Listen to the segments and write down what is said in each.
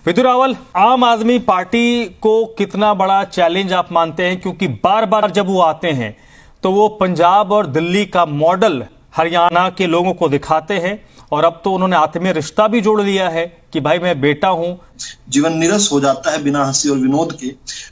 विधु रावल, आम आदमी पार्टी को कितना बड़ा चैलेंज आप मानते हैं? क्योंकि बार बार जब वो आते हैं तो वो पंजाब और दिल्ली का मॉडल हरियाणा के लोगों को दिखाते हैं, और अब तो उन्होंने आत्मीय रिश्ता भी जोड़ लिया है कि भाई मैं बेटा हूं। जीवन निरस हो जाता है बिना हंसी और विनोद के।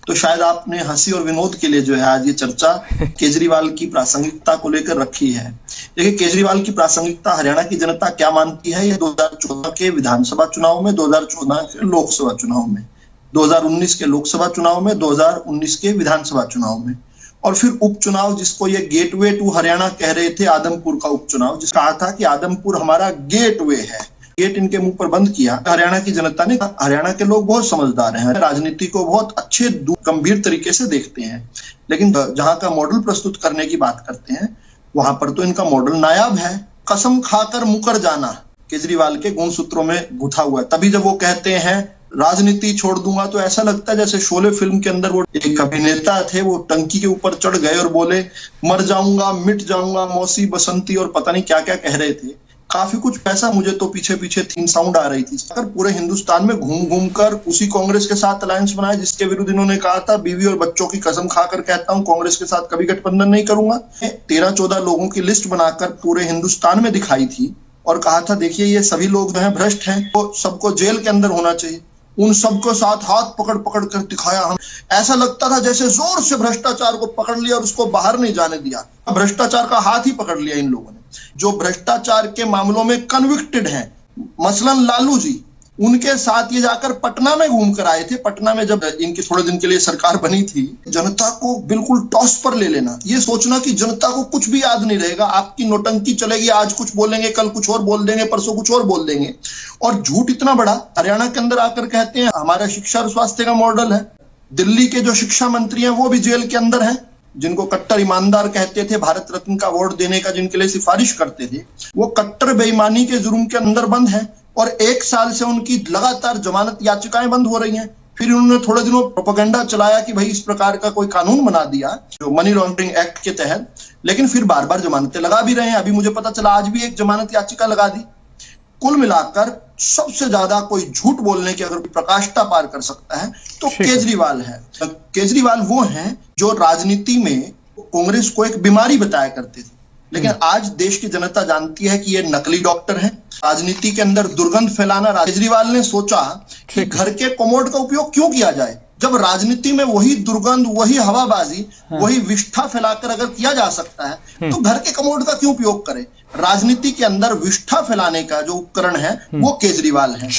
तो शायद आपने हंसी और विनोद के लिए जो है आज ये चर्चा केजरीवाल की प्रासंगिकता को लेकर रखी है। देखिए, केजरीवाल की प्रासंगिकता हरियाणा की जनता क्या मानती है, ये 2014 के विधानसभा चुनाव में, 2014 के लोकसभा चुनाव में, 2019 के लोकसभा चुनाव में, 2019 के विधानसभा चुनाव में, और फिर उपचुनाव जिसको ये गेटवे टू हरियाणा कह रहे थे, आदमपुर का उपचुनाव, जिसका कहा था कि आदमपुर हमारा गेटवे है। गेट इनके मुंह पर बंद किया। हरियाणा की जनता ने, हरियाणा के लोग बहुत समझदार हैं, राजनीति को बहुत अच्छे गंभीर तरीके से देखते हैं, लेकिन जहां का मॉडल प्रस्तुत करने की बात करते हैं वहां पर तो इनका मॉडल नायाब है। कसम खाकर मुकर जाना केजरीवाल के गुण सूत्रों में गुथा हुआ है। तभी जब वो कहते हैं राजनीति छोड़ दूंगा, तो ऐसा लगता है जैसे शोले फिल्म के अंदर वो एक अभिनेता थे, वो टंकी के ऊपर चढ़ गए और बोले मर जाऊंगा, मिट जाऊंगा, मौसी बसंती और पता नहीं क्या क्या कह रहे थे। काफी कुछ ऐसा मुझे तो पीछे पीछे थीम साउंड आ रही थी। अगर पूरे हिंदुस्तान में घूम घूम कर उसी कांग्रेस के साथ अलायंस बनाया जिसके विरुद्ध इन्होंने कहा था, बीवी और बच्चों की कसम खाकर कहता हूं कांग्रेस के साथ कभी गठबंधन नहीं करूंगा। 13-14 लोगों की लिस्ट बनाकर पूरे हिंदुस्तान में दिखाई थी और कहा था देखिए ये सभी लोग जो है भ्रष्ट हैं, तो सबको जेल के अंदर होना चाहिए। उन सबको साथ हाथ पकड़ पकड़ कर दिखाया। हम ऐसा लगता था जैसे जोर से भ्रष्टाचार को पकड़ लिया और उसको बाहर नहीं जाने दिया। भ्रष्टाचार का हाथ ही पकड़ लिया इन लोगों ने, जो भ्रष्टाचार के मामलों में कन्विक्टेड हैं। मसलन लालू जी, उनके साथ ये जाकर पटना में घूम कर आए थे। पटना में जब इनकी थोड़े दिन के लिए सरकार बनी थी, जनता को बिल्कुल टॉस पर ले लेना, ये सोचना कि जनता को कुछ भी याद नहीं रहेगा, आपकी नोटंकी चलेगी, आज कुछ बोलेंगे, कल कुछ और बोल देंगे, परसों कुछ और बोल देंगे। और झूठ इतना बड़ा, हरियाणा के अंदर आकर कहते हैं हमारा शिक्षा और स्वास्थ्य का मॉडल है। दिल्ली के जो शिक्षा मंत्री हैं वो भी जेल के अंदर हैं, जिनको कट्टर ईमानदार कहते थे, भारत रत्न का अवार्ड देने का जिनके लिए सिफारिश करते थे, वो कट्टर बेईमानी के जुर्म के अंदर बंद है और 1 साल से उनकी लगातार जमानत याचिकाएं बंद हो रही हैं। फिर उन्होंने थोड़े दिनों प्रोपेगेंडा चलाया कि भाई इस प्रकार का कोई कानून बना दिया जो मनी लॉन्ड्रिंग एक्ट के तहत, लेकिन फिर बार बार जमानतें लगा भी रहे हैं। अभी मुझे पता चला आज भी एक जमानत याचिका लगा दी। कुल मिलाकर सबसे ज्यादा कोई झूठ बोलने की अगर प्रकाष्ठा पार कर सकता है तो केजरीवाल है। केजरीवाल वो हैं जो राजनीति में कांग्रेस को एक बीमारी बताया करते थे, लेकिन आज देश की जनता जानती है कि ये नकली डॉक्टर हैं। राजनीति के अंदर दुर्गंध फैलाना, केजरीवाल ने सोचा कि घर के कमोड का उपयोग क्यों किया जाए, जब राजनीति में वही दुर्गंध, वही हवाबाजी, वही विष्ठा फैलाकर अगर किया जा सकता है तो घर के कमोड का क्यों उपयोग करें। राजनीति के अंदर विष्ठा फैलाने का जो उपकरण है वो केजरीवाल है।